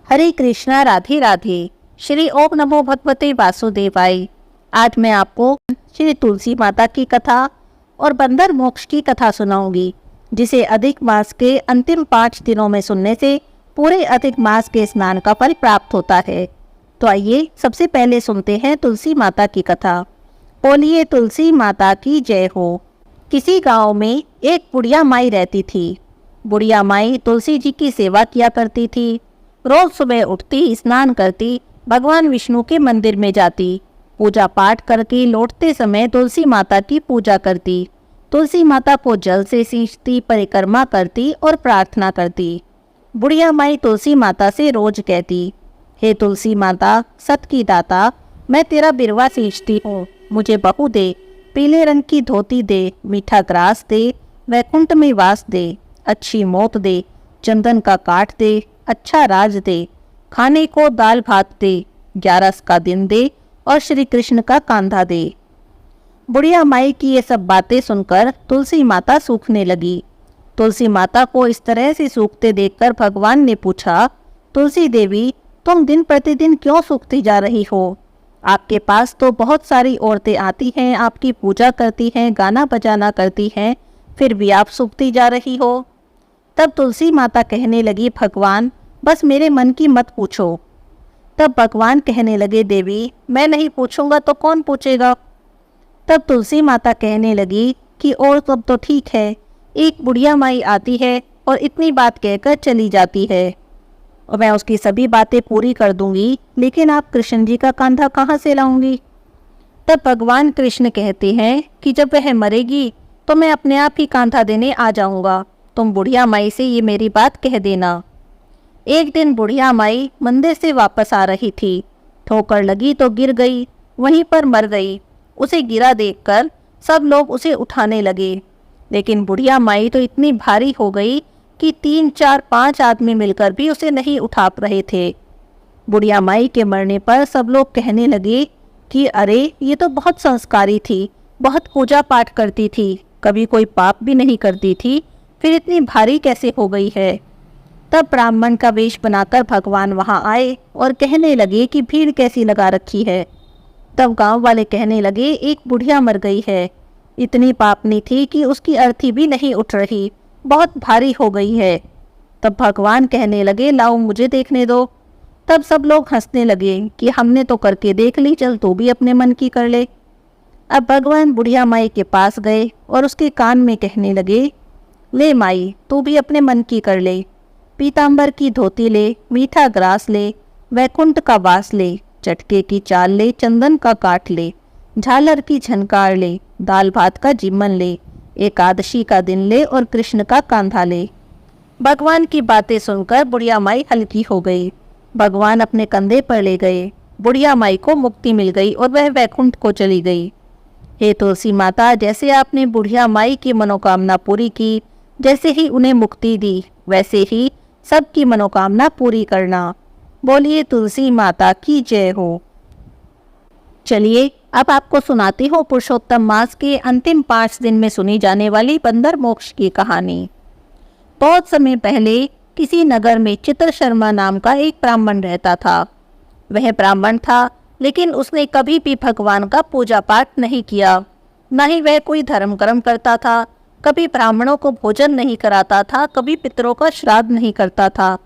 हरे कृष्णा, राधे राधे। श्री ओम नमो भगवते वासुदेवाय। आज मैं आपको श्री तुलसी माता की कथा और बंदर मोक्ष की कथा सुनाऊंगी, जिसे अधिक मास के अंतिम 5 दिनों में सुनने से पूरे अधिक मास के स्नान का फल प्राप्त होता है। तो आइए सबसे पहले सुनते हैं तुलसी माता की कथा। बोलिए तुलसी माता की जय हो। किसी गांव में एक बुढ़िया माई रहती थी। बुढ़िया माई तुलसी जी की सेवा किया करती थी। रोज सुबह उठती, स्नान करती, भगवान विष्णु के मंदिर में जाती, पूजा पाठ करके लौटते समय तुलसी माता की पूजा करती, तुलसी माता को जल से सींचती, परिक्रमा करती और प्रार्थना करती। बुढ़िया माई तुलसी माता से रोज कहती, हे तुलसी माता, सत की दाता, मैं तेरा बिरवा सींचती हूँ, मुझे बहू दे, पीले रंग की धोती दे, मीठा ग्रास दे, वैकुंठ में वास दे, अच्छी मौत दे, चंदन का काठ दे, अच्छा राज दे, खाने को दाल भात दे, 11 का दिन दे और श्री कृष्ण का कांधा दे। बुढ़िया माई की ये सब बातें सुनकर तुलसी माता सूखने लगी। तुलसी माता को इस तरह से सूखते देखकर भगवान ने पूछा, तुलसी देवी, तुम दिन प्रतिदिन क्यों सूखती जा रही हो? आपके पास तो बहुत सारी औरतें आती हैं, आपकी पूजा करती हैं, गाना बजाना करती हैं, फिर भी आप सूखती जा रही हो। तब तुलसी माता कहने लगी, भगवान, बस मेरे मन की मत पूछो। तब भगवान कहने लगे, देवी, मैं नहीं पूछूंगा तो कौन पूछेगा? तब तुलसी माता कहने लगी कि और सब तो ठीक है, एक बुढ़िया माई आती है और इतनी बात कहकर चली जाती है, और मैं उसकी सभी बातें पूरी कर दूंगी, लेकिन आप कृष्ण जी का कांधा कहाँ से लाऊंगी? तब भगवान कृष्ण कहते हैं कि जब वह मरेगी तो मैं अपने आप ही कांधा देने आ जाऊंगा, तुम बुढ़िया माई से ये मेरी बात कह देना। एक दिन बुढ़िया माई मंदिर से वापस आ रही थी। ठोकर लगी तो गिर गई, वहीं पर मर गई। उसे गिरा देखकर सब लोग उसे उठाने लगे, लेकिन बुढ़िया माई तो इतनी भारी हो गई कि 3, 4, 5 आदमी मिलकर भी उसे नहीं उठा रहे थे। बुढ़िया माई के मरने पर सब लोग कहने लगे कि अरे, ये तो बहुत संस्कारी थी, बहुत पूजा पाठ करती थी, कभी कोई पाप भी नहीं करती थी, फिर इतनी भारी कैसे हो गई है? तब ब्राह्मण का वेश बनाकर भगवान वहां आए और कहने लगे कि भीड़ कैसी लगा रखी है। तब गांव वाले कहने लगे, एक बुढ़िया मर गई है, इतनी पापनी थी कि उसकी अर्थी भी नहीं उठ रही, बहुत भारी हो गई है। तब भगवान कहने लगे, लाओ मुझे देखने दो। तब सब लोग हंसने लगे कि हमने तो करके देख ली, चल तू भी अपने मन की कर ले। अब भगवान बुढ़िया माई के पास गए और उसके कान में कहने लगे, ले माई, तू भी अपने मन की कर ले, पीतांबर की धोती ले, मीठा ग्रास ले, वैकुंठ का वास ले, चटके की चाल ले, चंदन का काठ ले, झालर की झनकार ले, दाल भात का जीमन ले, एकादशी का दिन ले और कृष्ण का कांधा ले। भगवान की बातें सुनकर बुढ़िया माई हल्की हो गई। भगवान अपने कंधे पर ले गए। बुढ़िया माई को मुक्ति मिल गई और वह वैकुंठ को चली गई। हे तुलसी माता, जैसे आपने बुढ़िया माई की मनोकामना पूरी की, जैसे ही उन्हें मुक्ति दी, वैसे ही सबकी मनोकामना पूरी करना। बोलिए तुलसी माता की जय हो। चलिए अब आपको सुनाती हूँ पुरुषोत्तम मास के अंतिम 5 दिन में सुनी जाने वाली बंदर मोक्ष की कहानी। बहुत समय पहले किसी नगर में चित्र शर्मा नाम का एक ब्राह्मण रहता था। वह ब्राह्मण था, लेकिन उसने कभी भी भगवान का पूजा पाठ नहीं किया, न ही वह कोई धर्म कर्म करता था, कभी ब्राह्मणों को भोजन नहीं कराता था, कभी पितरों का श्राद्ध नहीं करता था,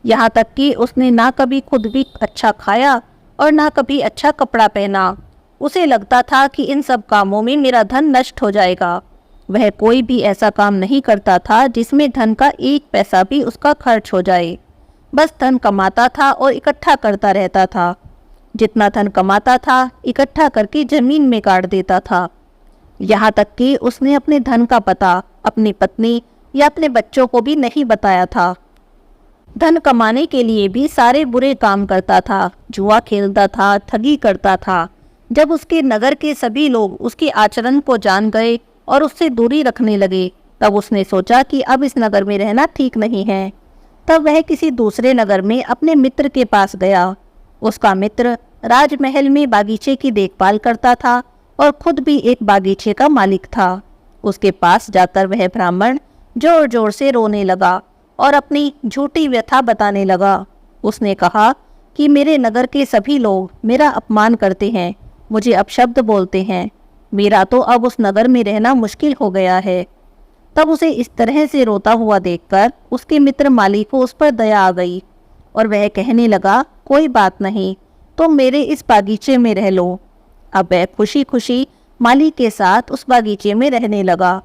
यहाँ तक कि उसने ना कभी खुद भी अच्छा खाया और ना कभी अच्छा कपड़ा पहना। उसे लगता था कि इन सब कामों में मेरा धन नष्ट हो जाएगा। वह कोई भी ऐसा काम नहीं करता था जिसमें धन का 1 पैसा भी उसका खर्च हो जाए। बस धन कमाता था और इकट्ठा करता रहता था। जितना धन कमाता था, इकट्ठा करके जमीन में गाड़ देता था। यहाँ तक कि उसने अपने धन का पता अपनी पत्नी या अपने बच्चों को भी नहीं बताया था। धन कमाने के लिए भी सारे बुरे काम करता था, जुआ खेलता था, ठगी करता था। जब उसके नगर के सभी लोग उसके आचरण को जान गए और उससे दूरी रखने लगे, तब उसने सोचा कि अब इस नगर में रहना ठीक नहीं है। तब वह किसी दूसरे नगर में अपने मित्र के पास गया। उसका मित्र राजमहल में बागीचे की देखभाल करता था और खुद भी एक बागीचे का मालिक था। उसके पास जाकर वह ब्राह्मण जोर जोर से रोने लगा और अपनी झूठी व्यथा बताने लगा। उसने कहा कि मेरे नगर के सभी लोग मेरा अपमान करते हैं, मुझे अपशब्द बोलते हैं। मेरा तो अब उस नगर में रहना मुश्किल हो गया है। तब उसे इस तरह से रोता हुआ देखकर उसके मित्र माली को उस पर दया आ गई और वह कहने लगा, कोई बात नहीं, तुम मेरे इस बागीचे में रह लो। अब वह खुशी खुशी माली के साथ उस बागीचे में रहने लगा।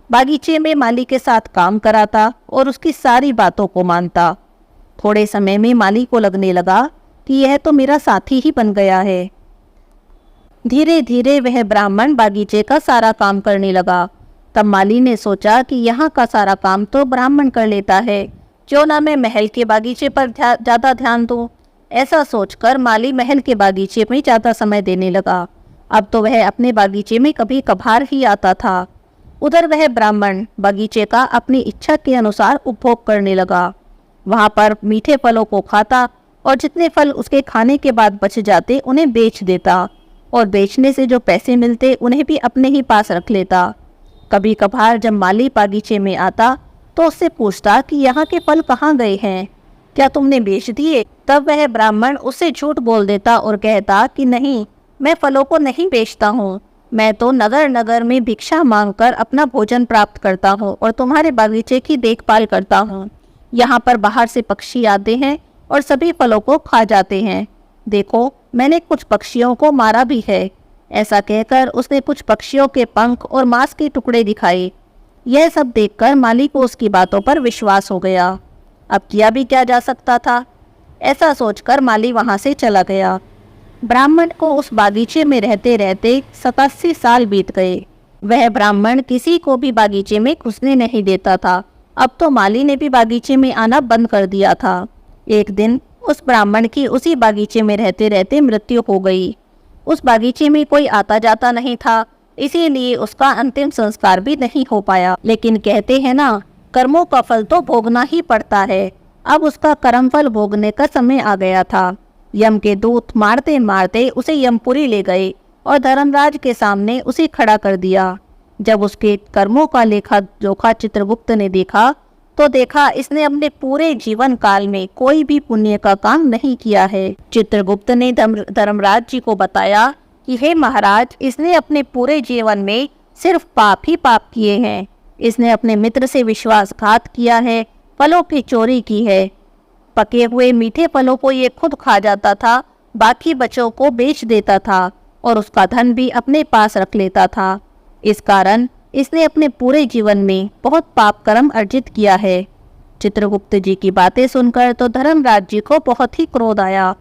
बागीचे में माली के साथ काम कराता और उसकी सारी बातों को मानता। थोड़े समय में माली को लगने लगा कि यह तो मेरा साथी ही बन गया है। धीरे धीरे वह ब्राह्मण बागीचे का सारा काम करने लगा। तब माली ने सोचा कि यहाँ का सारा काम तो ब्राह्मण कर लेता है, क्यों ना मैं महल के बागीचे पर ज़्यादा ध्यान दूँ। ऐसा सोचकर माली महल के बागीचे में ज़्यादा समय देने लगा। अब तो वह अपने बागीचे में कभी कभार ही आता था। उधर वह ब्राह्मण बागीचे का अपनी इच्छा के अनुसार उपभोग करने लगा। वहाँ पर मीठे फलों को खाता और जितने फल उसके खाने के बाद बच जाते उन्हें बेच देता और बेचने से जो पैसे मिलते उन्हें भी अपने ही पास रख लेता। कभी कभार जब माली बागीचे में आता तो उससे पूछता कि यहाँ के फल कहाँ गए हैं, क्या तुमने बेच दिए? तब वह ब्राह्मण उससे झूठ बोल देता और कहता कि नहीं, मैं फलों को नहीं बेचता हूँ, मैं तो नगर नगर में भिक्षा मांगकर अपना भोजन प्राप्त करता हूँ और तुम्हारे बागीचे की देखभाल करता हूँ। यहाँ पर बाहर से पक्षी आते हैं और सभी फलों को खा जाते हैं। देखो, मैंने कुछ पक्षियों को मारा भी है। ऐसा कहकर उसने कुछ पक्षियों के पंख और मांस के टुकड़े दिखाए। यह सब देखकर माली को उसकी बातों पर विश्वास हो गया। अब किया भी क्या जा सकता था। ऐसा सोचकर माली वहां से चला गया। ब्राह्मण को उस बागीचे में रहते रहते 87 साल बीत गए। वह ब्राह्मण किसी को भी बागीचे में घुसने नहीं देता था। अब तो माली ने भी बागीचे में आना बंद कर दिया था। एक दिन उस ब्राह्मण की उसी बागीचे में रहते रहते मृत्यु हो गई। उस बागीचे में कोई आता जाता नहीं था, इसीलिए उसका अंतिम संस्कार भी नहीं हो पाया। लेकिन कहते हैं ना, कर्मों का फल तो भोगना ही पड़ता है। अब उसका कर्म फल भोगने का समय आ गया था। यम के दूत मारते मारते उसे यमपुरी ले गए और धर्मराज के सामने उसे खड़ा कर दिया। जब उसके कर्मों का लेखा जोखा चित्रगुप्त ने देखा तो देखा इसने अपने पूरे जीवन काल में कोई भी पुण्य का काम नहीं किया है। चित्रगुप्त ने धर्मराज जी को बताया कि हे महाराज, इसने अपने पूरे जीवन में सिर्फ पाप ही पाप किए हैं। इसने अपने मित्र से विश्वासघात किया है, फलों की चोरी की है। पके हुए मीठे फलों को ये खुद खा जाता था, बाकी बच्चों को बेच देता था और उसका धन भी अपने पास रख लेता था। इस कारण इसने अपने पूरे जीवन में बहुत पाप कर्म अर्जित किया है। चित्रगुप्त जी की बातें सुनकर तो धर्मराज जी को बहुत ही क्रोध आया।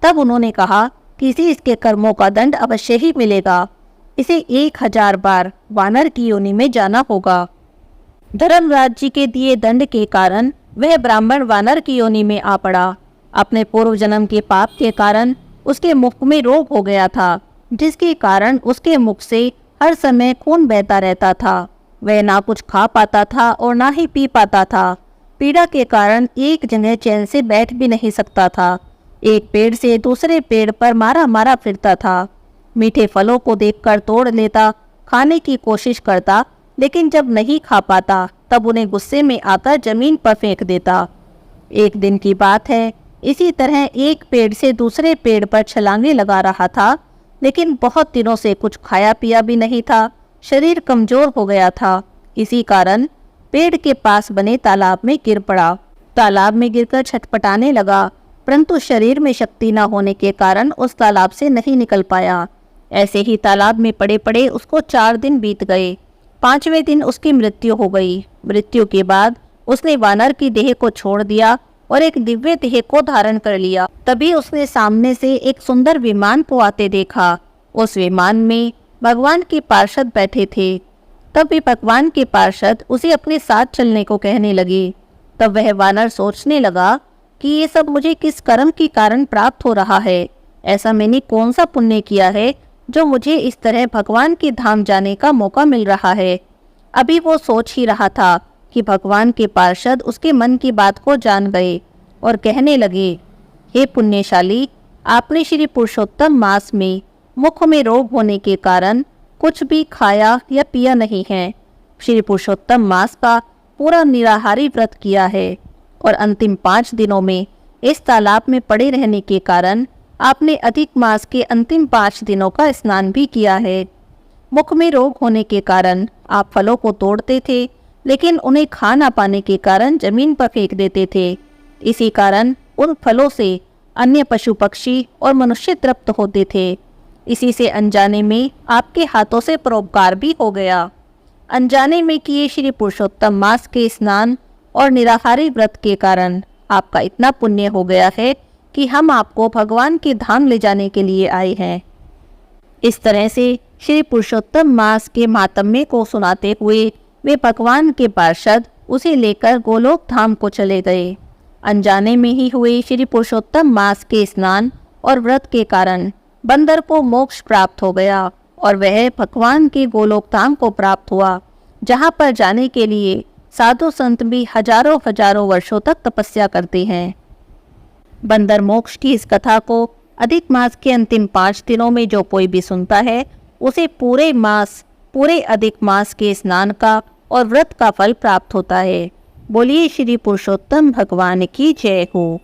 तब उन्होंने कहा कि इसे इसके कर्मों का दंड अवश्य ही मिलेगा। इसे 1000 बार वानर की योनि में जाना होगा। धर्मराज जी के दिए दंड के कारण वह ब्राह्मण वानर की योनि में आ पड़ा। अपने पूर्व जन्म के पाप के कारण उसके मुख में रोग हो गया था, जिसके कारण उसके मुख से हर समय खून बहता रहता था। वह ना कुछ खा पाता था और ना ही पी पाता था। पीड़ा के कारण एक जगह चैन से बैठ भी नहीं सकता था। एक पेड़ से दूसरे पेड़ पर मारा मारा फिरता था। मीठे फलों को देखकर तोड़ लेता, खाने की कोशिश करता, लेकिन जब नहीं खा पाता तब उन्हें गुस्से में आकर जमीन पर फेंक देता। एक दिन की बात है, इसी तरह एक पेड़ से दूसरे पेड़ पर छलांगे लगा रहा था, लेकिन बहुत दिनों से कुछ खाया पिया भी नहीं था। शरीर कमजोर हो गया था। इसी कारण पेड़ के पास बने तालाब में गिर पड़ा। तालाब में गिरकर छटपटाने लगा, परंतु शरीर में शक्ति न होने के कारण उस तालाब से नहीं निकल पाया। ऐसे ही तालाब में पड़े पड़े उसको 4 दिन बीत गए। 5वें दिन उसकी मृत्यु हो गई। मृत्यु के बाद उसने वानर की देह को छोड़ दिया और एक दिव्य देह को धारण कर लिया। तभी उसने सामने से एक सुंदर विमान को आते देखा। उस विमान में भगवान के पार्षद बैठे थे। तब भी भगवान के पार्षद उसे अपने साथ चलने को कहने लगे। तब वह वानर सोचने लगा कि ये सब मुझे किस कर्म के कारण प्राप्त हो रहा है। ऐसा मैंने कौन सा पुण्य किया है जो मुझे इस तरह भगवान के धाम जाने का मौका मिल रहा है। अभी वो सोच ही रहा था कि भगवान के पार्षद उसके मन की बात को जान गए और कहने लगे, हे पुण्यशाली, आपने श्री पुरुषोत्तम मास में मुख में रोग होने के कारण कुछ भी खाया या पिया नहीं है। श्री पुरुषोत्तम मास का पूरा निराहारी व्रत किया है और अंतिम 5 दिनों में इस तालाब में पड़े रहने के कारण आपने अधिक मास के अंतिम 5 दिनों का स्नान भी किया है। मुख में रोग होने के कारण आप फलों को तोड़ते थे, लेकिन उन्हें खा ना पाने के कारण जमीन पर फेंक देते थे। इसी कारण उन फलों से अन्य पशु पक्षी और मनुष्य तृप्त होते थे। इसी से अनजाने में आपके हाथों से परोपकार भी हो गया। अनजाने में किए श्री पुरुषोत्तम मास के स्नान और निराहारी व्रत के कारण आपका इतना पुण्य हो गया है कि हम आपको भगवान के धाम ले जाने के लिए आए हैं। इस तरह से श्री पुरुषोत्तम मास के मातम्य को सुनाते हुए वे भगवान के पार्षद उसे लेकर गोलोक धाम को चले गए। अनजाने में ही हुए श्री पुरुषोत्तम मास के स्नान और व्रत के कारण बंदर को मोक्ष प्राप्त हो गया और वह भगवान के गोलोक धाम को प्राप्त हुआ, जहाँ पर जाने के लिए साधु संत भी हजारों हजारों वर्षों तक तपस्या करते हैं। बंदर मोक्ष की इस कथा को अधिक मास के अंतिम 5 दिनों में जो कोई भी सुनता है, उसे पूरे अधिक मास के स्नान का और व्रत का फल प्राप्त होता है। बोलिए श्री पुरुषोत्तम भगवान की जय हो।